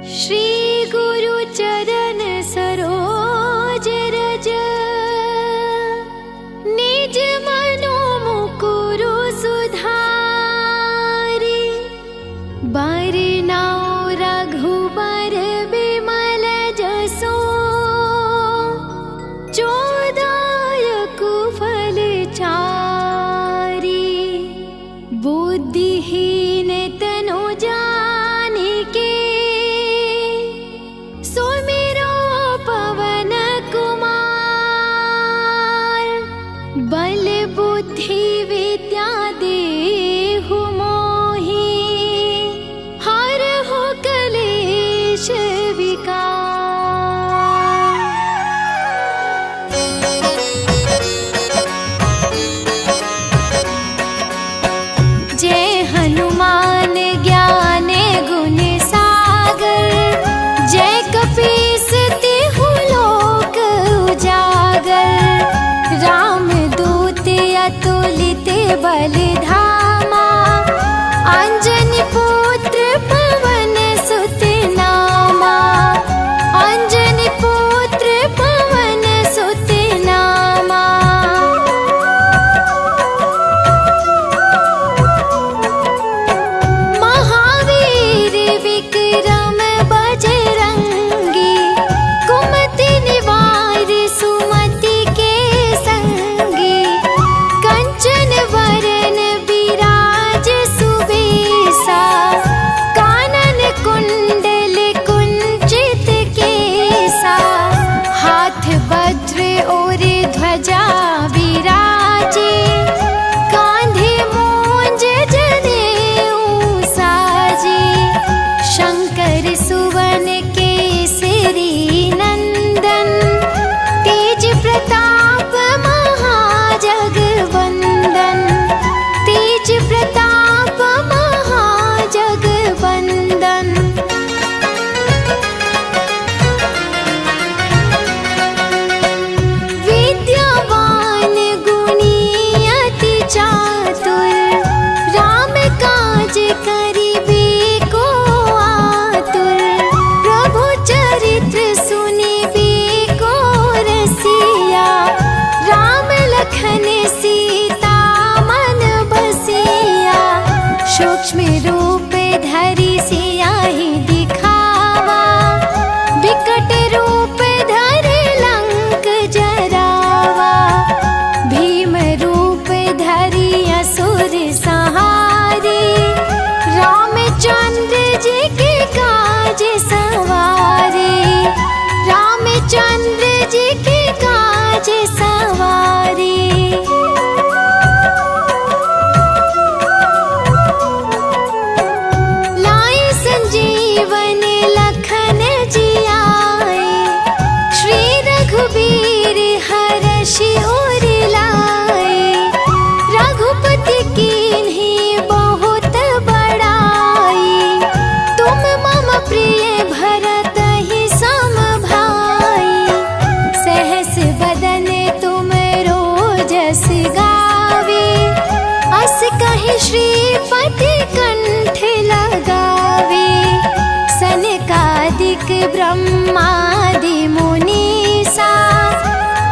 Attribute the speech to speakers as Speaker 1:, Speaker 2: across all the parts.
Speaker 1: श्री गुरु चरण सरोज रज, निज मनो मुकुरु सुधारि। बरनाउ रघुबर बिमल जसो, जोदायक फल चारि। बुद्धिहीन तनु जानिके, सुमिरो पवन कुमार। बल बुद्धि विद्या देहु मोहि, हरहु कलेश विकार। जय हनुमान ज्ञान गुण सागर, जय कपीस तिहु लोक उजागर। रामदूत अतुलित बल धामा, अंजनी पुत्र पवन सुत नामा। अंजनी पुत्र पवन सुत नामा। महावीर विक्रम बजरंगी, कुमति निवार सुमति के संगी। कंचन वरन विराज सुबेसा, कानन कुंडल कुंचित केसा। हाथ वज्र और ध्वजा विराजे, कांधे मूंज जनेऊ साजे। शंकर सुवन केसरी नंदन, तेज प्रताप महाजगवंदन। तेज प्रताप महाजगवंदन। विद्यावान गुणी अति चातुर, राम काज करिबे को आतुर। प्रभु चरित्र सुनिबे को रसिया, राम लखन सीता मन बसिया। सूक्ष्म रूप धरि सियाहि दिखावा, विकट रूप धरि लंक जरावा। भीम रूप धरि असुर संहारे, रामचंद्र जी के काज सवारे। रामचंद्र जी के काज सवारे। लाए संजीवन लखन जियाए, श्री रघुबीर हरषि उर लाए। रघुपति कीन्ही बहुत बड़ाई, तुम मम प्रिय भरत ही सम भाई। सहस बदन तुम रोजस गावे, अस कहि श्रीपति कंठ लगावे। सनकादिक ब्रह्मादि मुनीसा,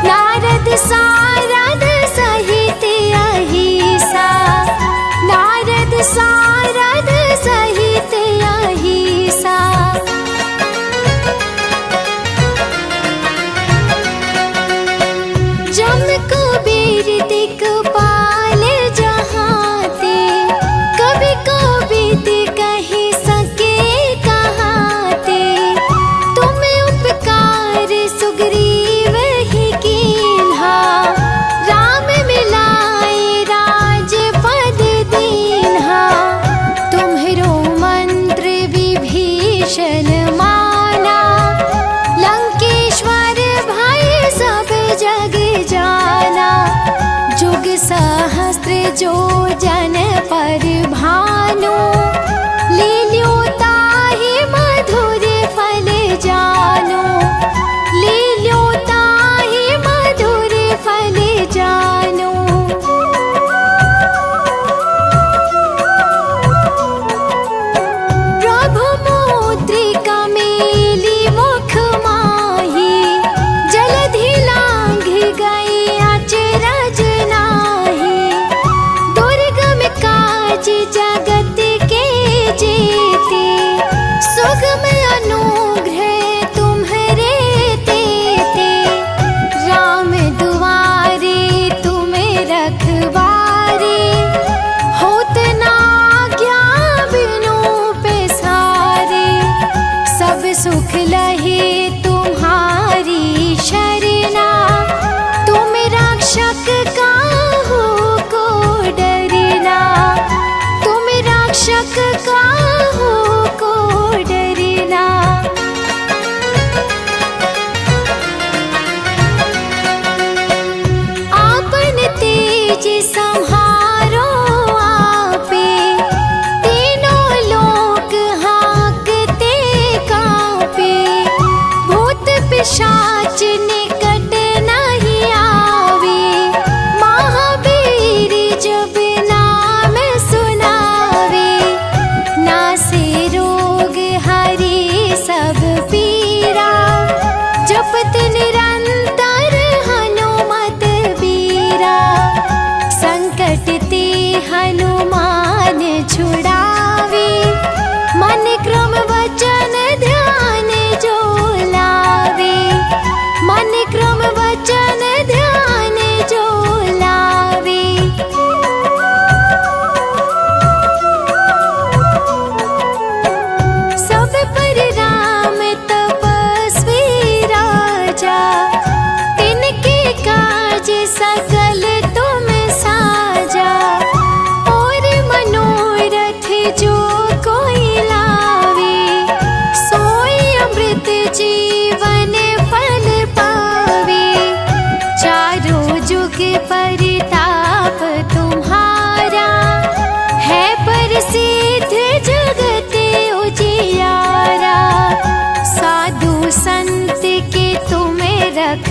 Speaker 1: नारद सारद सहित अहिसा। नारद सारद सहित अहिसा। जम कुबेर दिक्पाल जहाते, कवि कोविद कहि सके कहाते। तुम उपकार सुग्रीव ही कीन्हा, राम मिलाए राजपद दीन्हा। तुम्हरो मंत्र विभीषण माना, लंकेश्वर भय सब जग जाना। जुग सहस्त्र जो जन पर भानु, लील्यो ताहि मधुर फल जानु। लील्यो ताहि मधुर फल जानु। प्रभु मुद्रिका में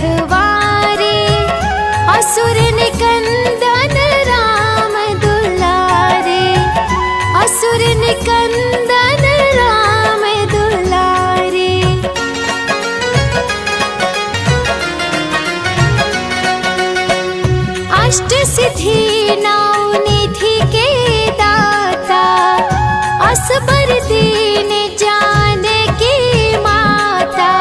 Speaker 1: रखवारे, असुर निकंदन राम दुलारे, असुर निकंदन राम दुलारे। अष्ट सिद्धि नौ निधि के दाता, असबर दीन जानकी माता,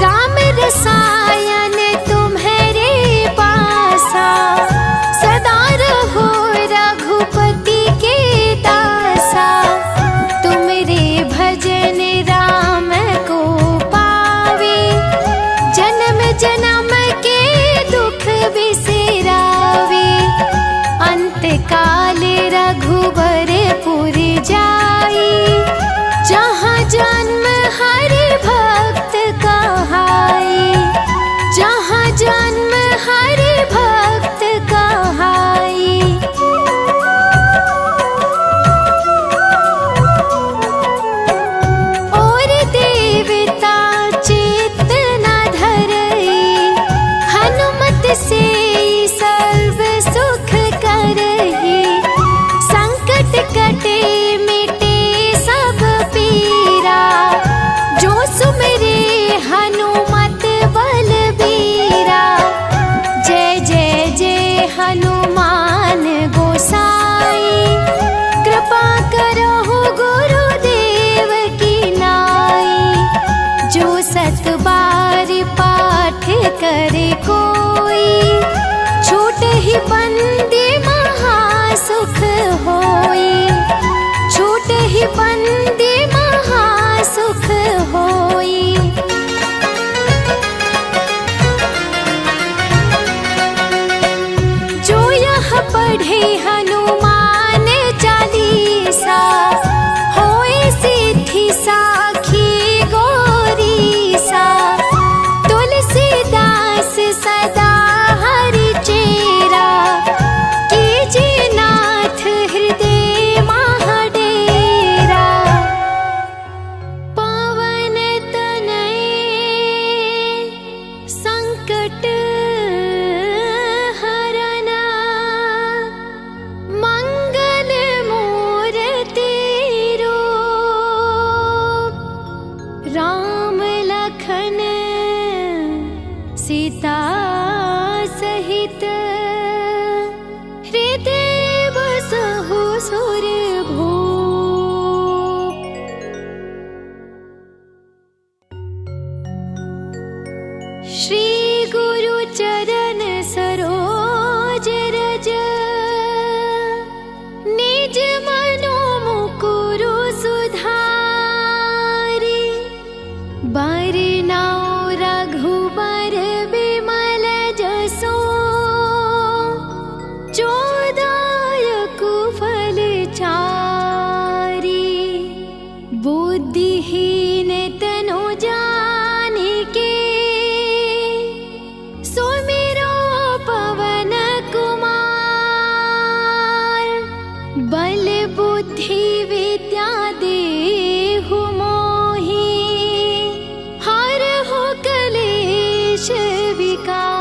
Speaker 1: राम रसायन तुम्हारे पासा, सदा रहो रघुपति के दासा। तुमरे भजन राम को पावे, जन्म जन्म के दुख बिसरावे। अंत काल रघुबरपुर जाई, जहाँ जन्म हरि भक्त कहाई, जहाँ जन्म हरि भक्त कहाई। और देवता चित्त न धरई, हनुमत से सर्व सुख करही। संकट कटे मिटे सब पीरा, जो सुमिरे हनुमत बलबीरा। जय जय जय हनुमान गोसाई, कृपा करो गुरुदेव की नाई। जो सत बार पाठ करे कोई, छूट ही बंदी महासुख होई, छूट ही बंदी महासुख होई। जो यह पढ़े हनुमान चालीसा, होए सिद्धि साखी गौरीसा। तुलसीदास सदा हरि चेरा, कीजिए नाथ हृदय महाडेरा। पावन तनय संकट हरना, मंगल मूर्ति रूप। राम लखन सीता सहित, हृदय बसहु सुरभूप। श्री गुरु चरण सरोज रज, निज मनो मुकुरु सुधारी। बरनौ रघुबर बिमल जसो, जो दायक फल चारी। बुद्धिहीन तनु जानिके, सुमिरो पवन कुमार। बल बुद्धि विद्या देहु मोहि, हरहु कलेश विकार।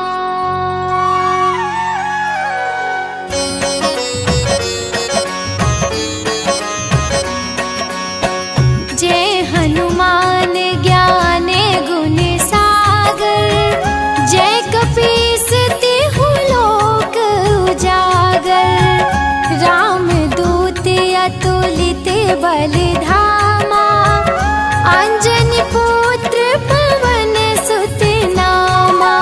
Speaker 1: जय हनुमान ज्ञान गुण सागर, जय कपीस तिहु लोक उजागर। रामदूत अतुलित बल धामा, अंजनी पुत्र पवन सुत नामा।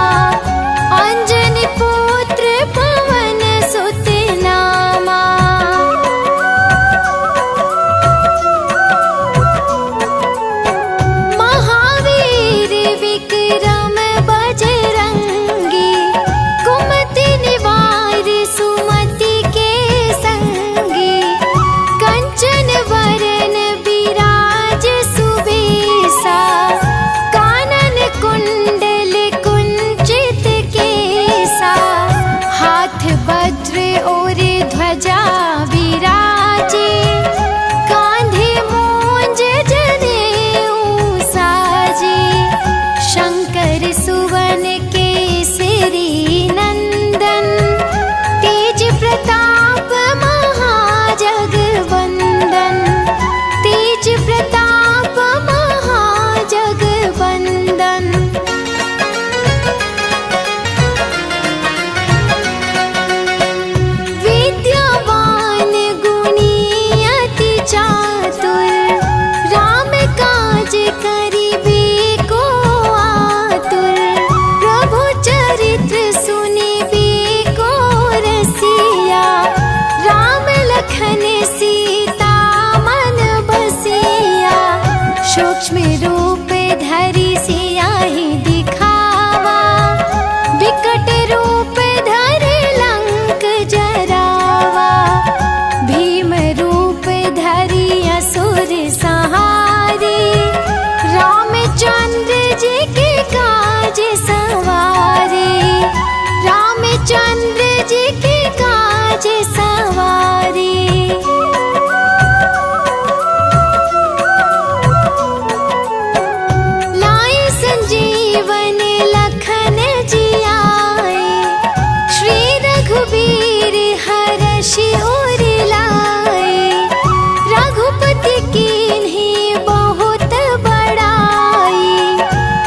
Speaker 1: अंजनी पुत्र पवन सुत नामा। महावीर विक्रम बजरंगी, कुमति निवार सुमति के संगी। कंचन वरन सूक्ष्म रूप धरि सियाहि दिखावा, विकट रूप धरि लंक जरावा। भीम रूप धरि असुर संहारे, रामचंद्र जी के काज सवारे। रामचंद्र जी के काज सवारे। लाए संजीवन लखन जियाए, श्री रघुबीर हरषि उर लाए। रघुपति कीन्ही बहुत बड़ाई,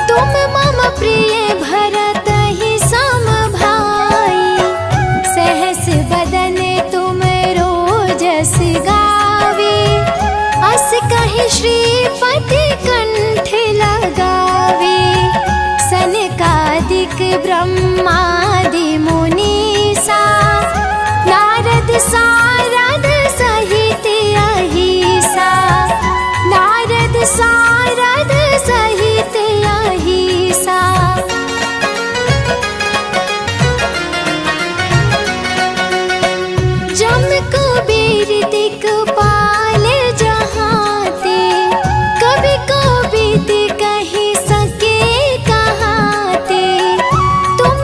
Speaker 1: तुम मम प्रिय भरतहि सम भाई। सहस बदन तुम रोजस गावे, अस कहि श्रीपति कंठ लगावे। सनकादिक ब्रह्मादि मुनीसा, नारद सारद सहित अहिसा। नारद सारद सहित अहिसा। जम कुबेर दिक्पाल जहाते, कवि कोविद कहि सके कहाते। तुम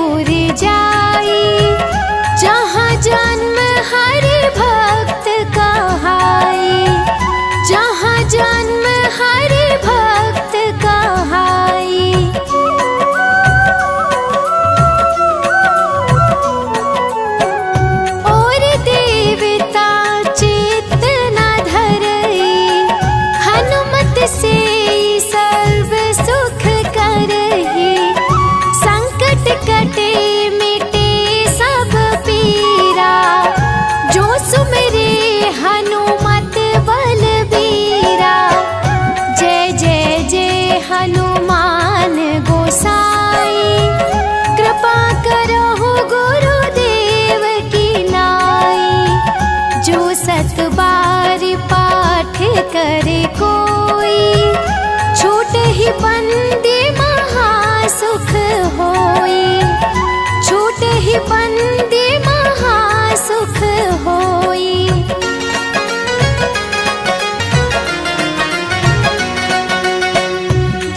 Speaker 1: जनकपुर जाई, जहाँ जन्म हरि भक्त कहाई, जहाँ जन्म हरि भक्त कहाई। और देवता चित्त न धरई, हनुमत से सर्व सुख करही। संकट कटे मिटे सब पीरा, जो सुमिरे हनुमत बलबीरा। जय जय जय हनुमान गोसाई, कृपा करहु गुरुदेव की नाई। जो सत बार पाठ करे कोई, छूटहि बंदी महासुख होई, छूटहि बंदी महासुख होई।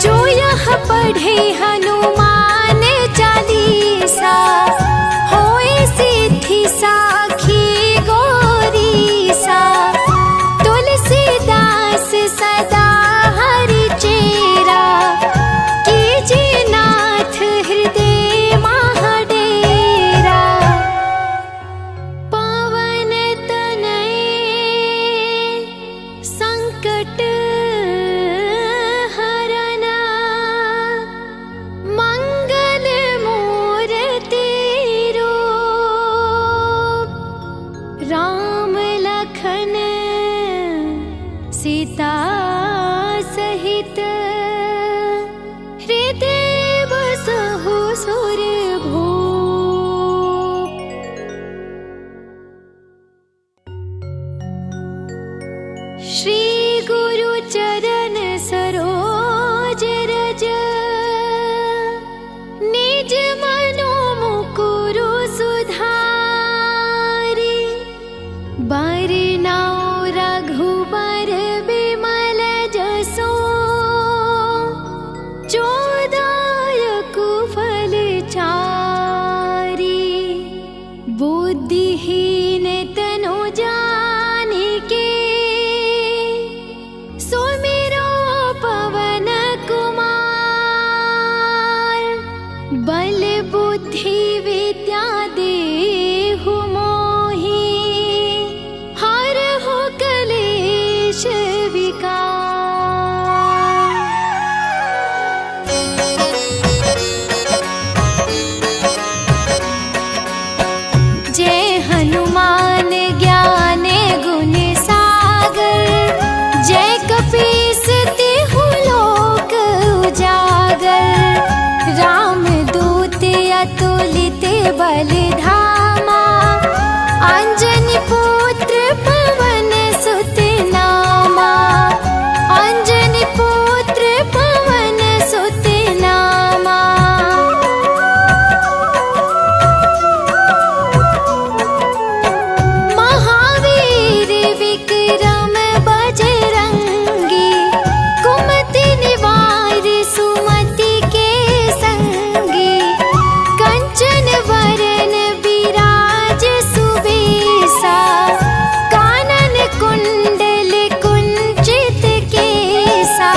Speaker 1: जो यह पढ़े हनुमान चालीसा, होए सिद्धि साखी गौरीसा। तुलसीदास सदा हरि चेरा, कीजिए नाथ हृदय महाडेरा। पावन तनय संकट हरना, मंगल मूर्ति रूप। राम लखन सीता सहित, हृदय बसहु सुरभूप। श्री गुरु चरण सरोज रज, निज मनो मुकुरु सुधारी। बरनाउ रघुबर बिमल जसो, जो दायक फल चारी। बुद्धिहीन तनु जानिके, सुमिरो पवन कुमार। बल बुद्धि विद्या देहु मोहि, हरहु कलेश विकार। जय हनुमान ज्ञान गुण सागर, जय कपीस तिहु लोक उजागर। रामदूत अतुलित बल धामा, अंजनी पुत्र पवन सुत नामा। अंजनी पुत्र पवन सुत नामा। महावीर विक्रम बजरंगी, कुमति निवार सुमति के संगी। कंचन वरन विराज सुबेसा, कानन कुंडल कुंचित केसा।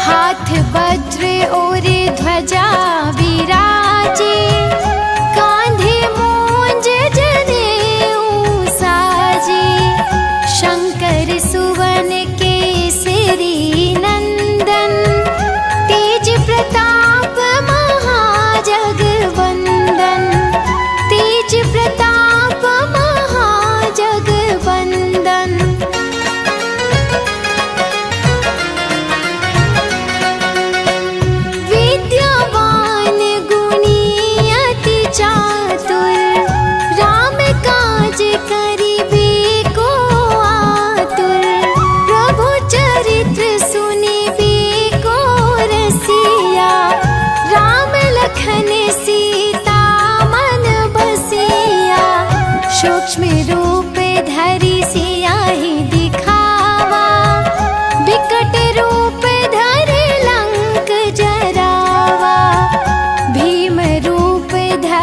Speaker 1: हाथ वज्र और ध्वजा विराजे, कांधे मूंज जनेऊ साजे। शंकर सुवन केसरी नंदन, तेज प्रताप महाजगवंदन। तेज प्रताप महाजगवंदन। विद्यावान गुणी अति चातुर, राम काज करिबे को आतुर। प्रभु चरित्र सुनिबे को रसिया, राम लखन सीता मन बसिया। सूक्ष्म रूप धरि सियाहि दिखावा, विकट रूप धरि लंक जरावा। भीम रूप धरि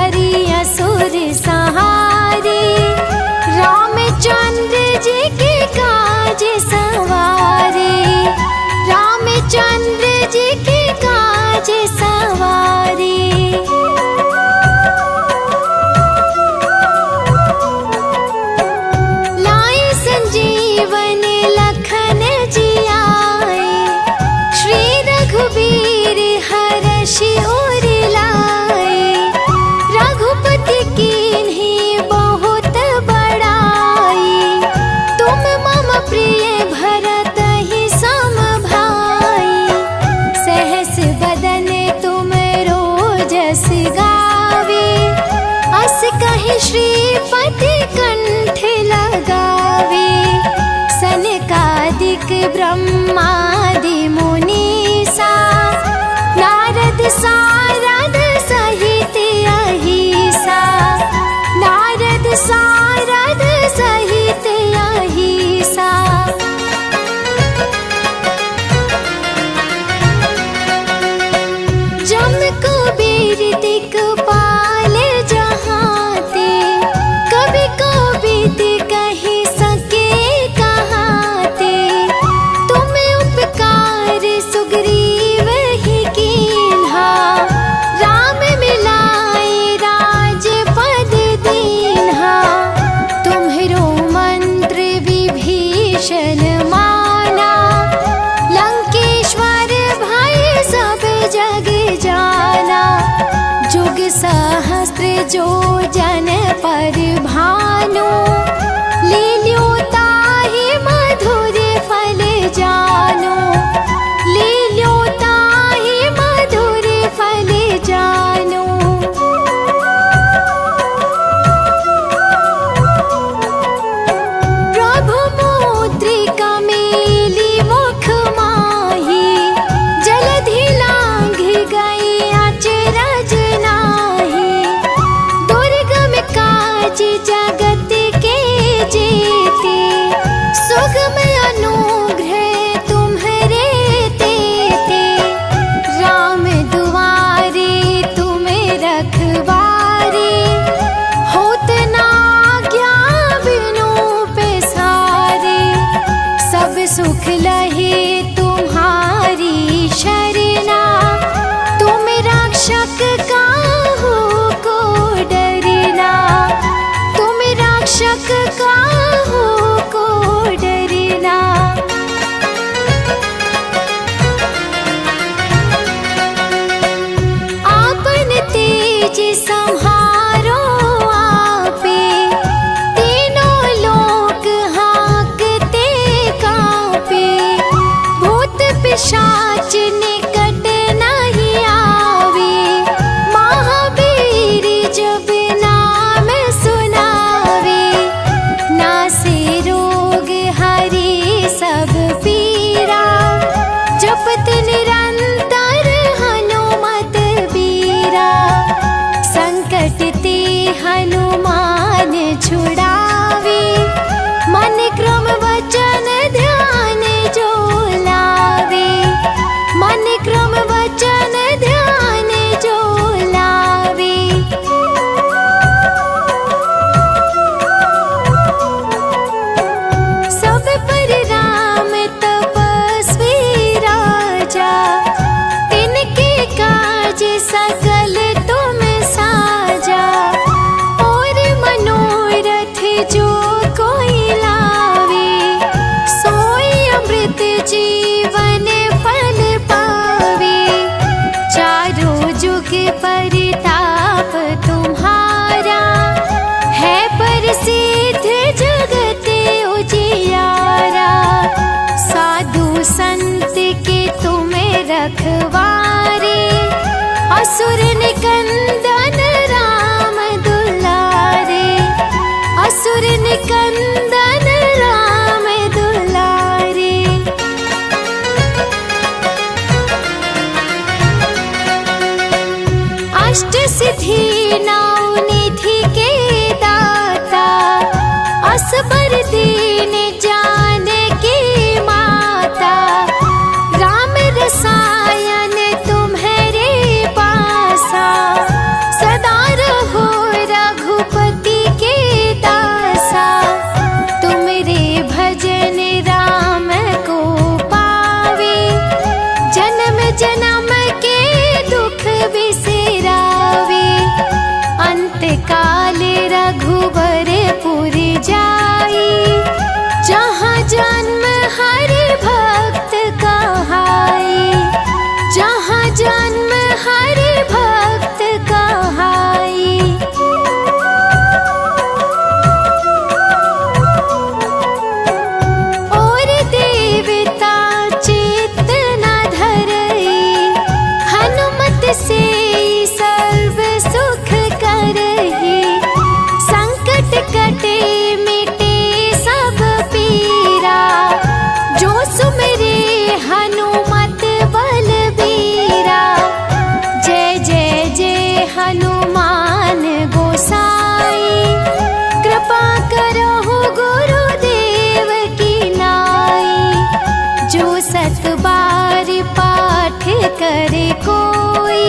Speaker 1: श्रीपति कंठ लगावे, सनकादिक ब्रह्मादि मुनीसा, नारद सारद सहित अहिसा, नारद सारद सहित अहिसा। जम कुबेर दिक्पाल जहाँ ते, कभी कोविद कही सके कहाँ ते, तुम उपकार सुग्रीव ही कीन्हा, राम मिलाए राजपद दीन्हा। तुम्हरो मंत्र विभीषण माना, लंकेश्वर भय सब जग जाना। जुग सहस्त्र जो जन पर भानु, लील्यो ताहि मधुर फल जानो, लील्यो ताहि मधुर फल जानो। प्रभु मुद्रिका मेली मुख माही, जलधि लांघ गए अचरज नाही। दुर्गम काज जगत के जेते, सुगम अनुग्रह तुम्हरे तेते। राम दुआरे तुम रखवारे, होत न आज्ञा बिनु पैसारे। सब सुख लहे तुम्हारी शरणा, तुम रक्षक काहू को डरना, तुम रक्षक काहू को डरना। आपन तेज सम्हारो आपे, तीनों लोक हाँकते कांपे। भूत पिशाच निकट नहीं आवे, महावीर जब नाम सुनावे। नासे रोग हरे सब पीरा, जपत निरंतर हनुमत बीरा। संकट ते हनुमान छुड़ावे, मन क्रम वचन ध्यान जो लावे। मन क्रम वचन ध्यान जो लावे। सब पर राम तपस्वी राजा, तिनके काज सकल तुम साजा। और मनोरथ जो कोई लावे, सोई अमृत जीवन फल पावे। चारों जुग परिताप तुम्हारा, है प्रसिद्ध जगत उजियारा। साधु संत के तुम रखवारे, असुर निकंदन राम दुलारे। असुर निकंदन राम दुलारे। अष्ट सिद्धि नौ निधि के दाता, असबर दीन जानकी माता। राम रसायन तुम्हारे पासा, सदा रहो रघुपति के दासा। तुमरे भजन राम को पावे, जन्म जन्म के दुख बिसरावे। अंत काल रघुबरपुर जाई, जहाँ जन्म हरि भक्त कहाई। जहाँ जन्म हरि भक्त कहाई। और देवता चित्त न धरई, हनुमत से सर्व सुख करहि। करे कोई,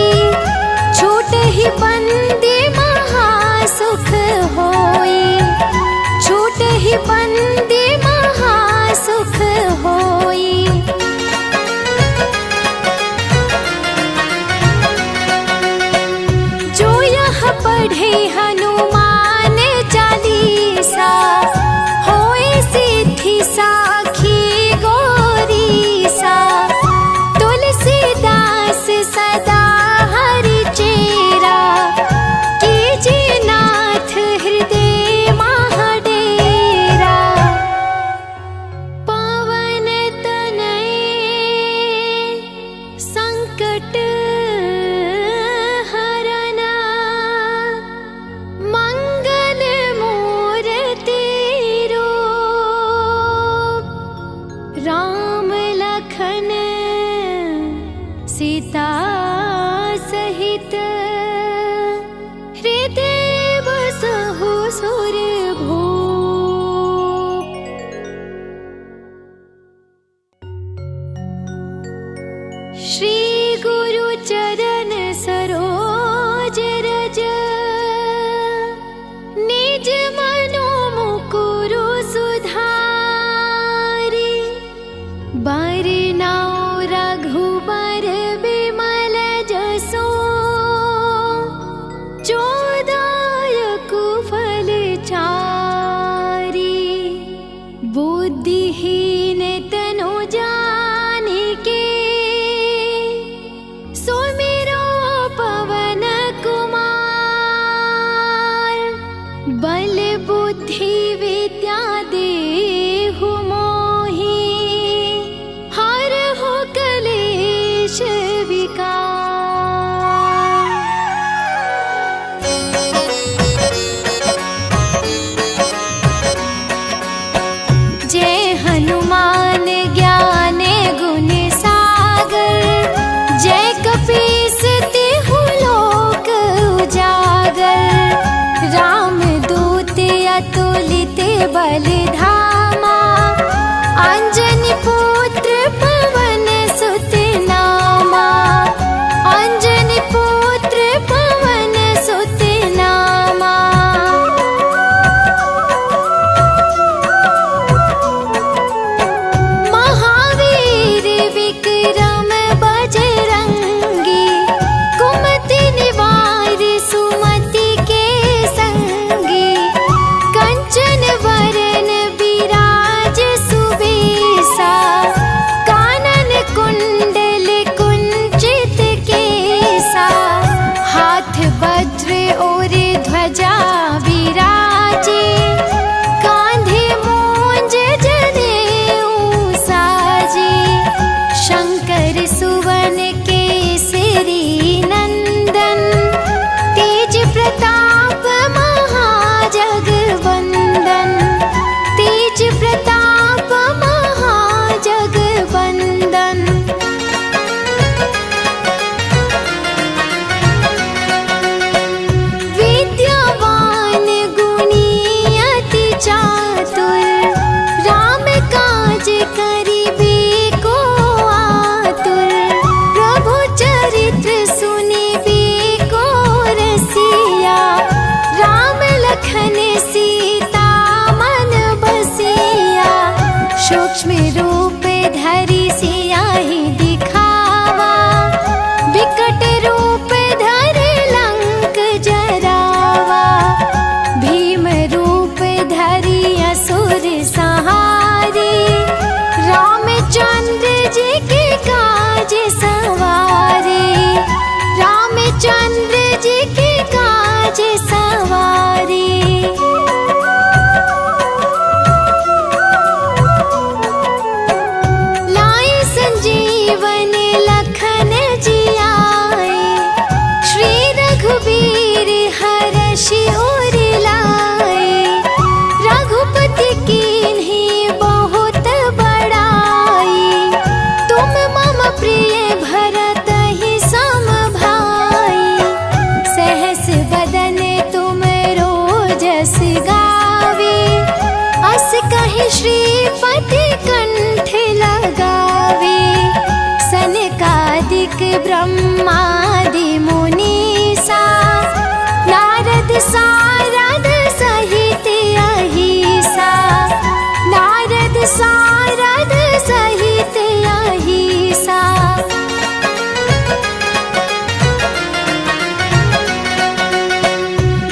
Speaker 1: छूट ही बंदी महासुख होई, छूट ही बंदी महासुख होई। जो यह पढ़े हनुमान चालीसा, होए सिद्धि साखी गौरीसा। तुलसीदास सदा हरि चेरा, कीजे नाथ हृदय महाडेरा। पावन तनय संकट हरना, मंगल मूर्ति रूप। राम लखन सीता सहित, हृदय बसहु सुरभूप। श्री गुरु चरण सरोज रज, निज मनो मुकुरु सुधारि। बरनाउ रघुबर बिमल जसो, जो दायक फल चारि। बुद्धिहीन तनु जानिके, सुमिरो पवन कुमार। बल बुद्धि विद्या देहु मोहि, हरहु कलेश विकार। जय हनुमान ज्ञान गुण सागर, जय कपीस तिहु लोक उजागर। रामदूत अतुलित बल धामा, अंजनी पुत्र पवन सुत नामा। अंजनी पुत्र पवन सुत नामा। महावीर विक्रम बजरंगी, कुमति निवार सुमति के संगी। कंचन वरन विराज सुबेसा, कानन कुंडल कुंचित केसा। हाथ वज्र और ध्वजा विराजे, कांधे मूंज जनेऊ साजे। शंकर सुवन केसरी नंदन, तेज प्रताप महाजगवंदन। तेज प्रताप महाजगवंदन। विद्यावान गुणी अति चातुर, राम काज करिबे को आतुर। प्रभु चरित्र सुनिबे को रसिया, राम लखन सीता मन बसिया। सूक्ष्म रूप धरि सियाहि दिखावा, विकट रूप धरि लंक जरावा। भीम रूप धरि असुर संहारे, रामचंद्र जी के काज सवारे। रामचंद्र जी के काज सवारे।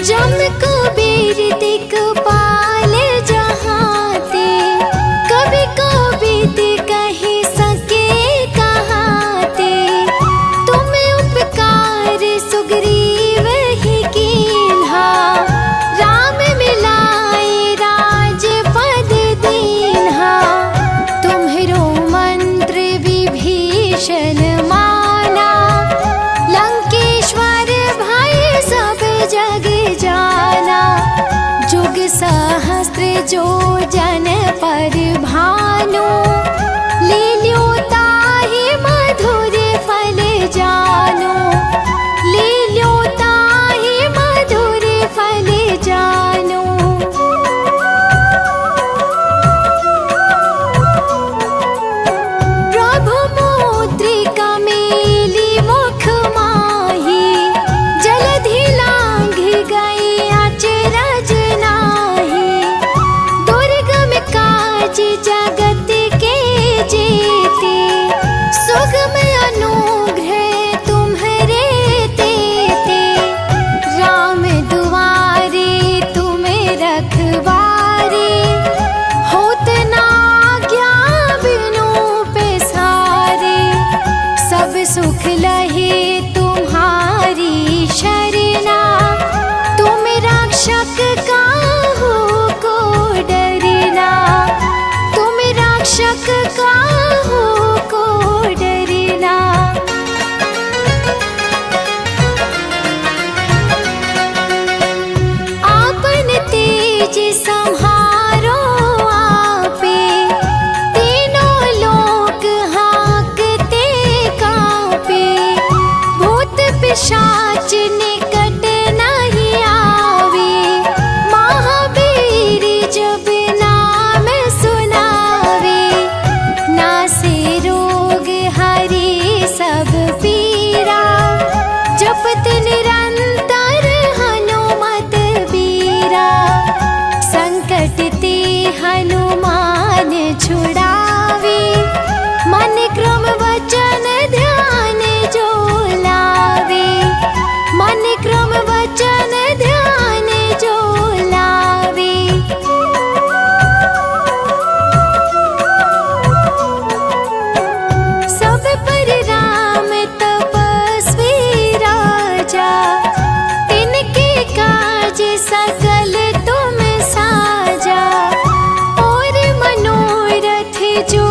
Speaker 1: जम कुबेर दिक्पाल जहाँ ते, कभी कोबिद कही सके कहाँ ते। तुम उपकार सुग्रीव ही कीन्हा, राम मिलाए राजपद दीन्हा। तुम्हरो मंत्र विभीषण माना, लंकेश्वर भय सब जग जाना। जुग सहस्त्र जो जन पर भानु, लील्यो ताहि मधुर फल जानु। लील्यो ताहि मधुर फल जानु। प्रभु मुद्रिका मेली मुख माही, जलधि लांघ गई अचरज नाही। दुर्गम काज जगत के जेते, सुगम अनुग्रह तुम्हरे तेते। राम दुआरे तुम रखवारे, होत न आज्ञा बिनु पैसारे। सब सुख लहे तुम्हारी शरणा, तुम रक्षक काहू को डरना। तुम रक्षक काहू को डरना। आपन तेज सम्हारो आपे, तीनों लोक हाँकते कांपे। भूत पिशाच निकट नहीं आवे, महावीर जब नाम सुनावे। नासे रोग हरे सब पीरा, जपत निरंतर हनुमत बीरा। संकट ते हनुमान छुड़ावे, मन क्रम वचन ध्यान जो लावे। मन क्रम वचन ध्यान जो लावे। सब पर राम तपस्वी राजा, तिनके काज सकल तुम साजा। और मनोरथ जो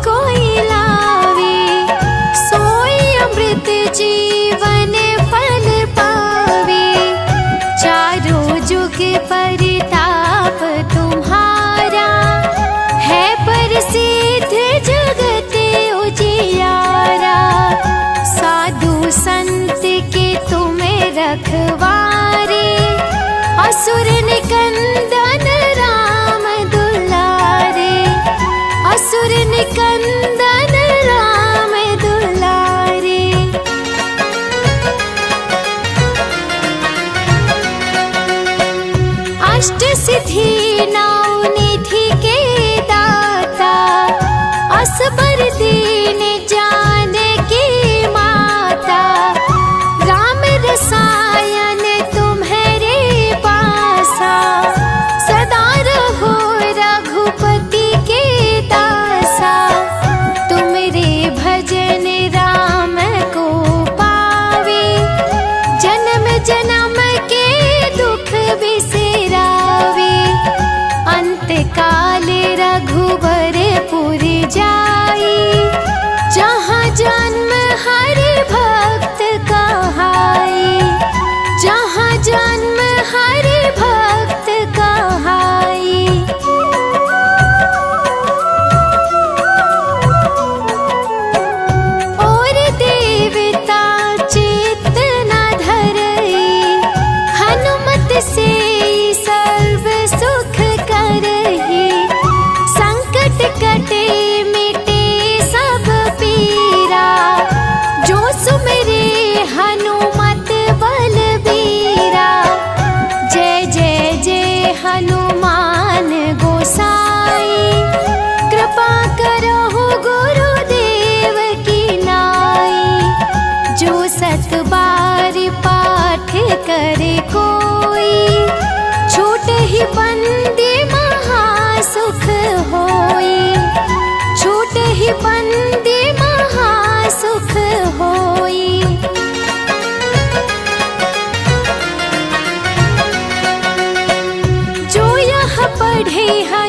Speaker 1: कोई लावे, सोई अमृत जीवन फल पावे। चारों जुग परिताप तुम्हारा, है प्रसिद्ध जगत उजियारा। साधु संत के तुम रखवारे, असुर निकंदन राम दुलारे। असुर निकंदन राम दुलारे। अष्ट सिद्धि नौ निधि के दाता, असबर दीन जानकी माता। राम रसायन तुम्हारे पासा, सदा रहो रघुपति के दासा। तुमरे भजन राम को पावे, जन्म जन्म के दुख बिसरावे। अंत बढ़ैहा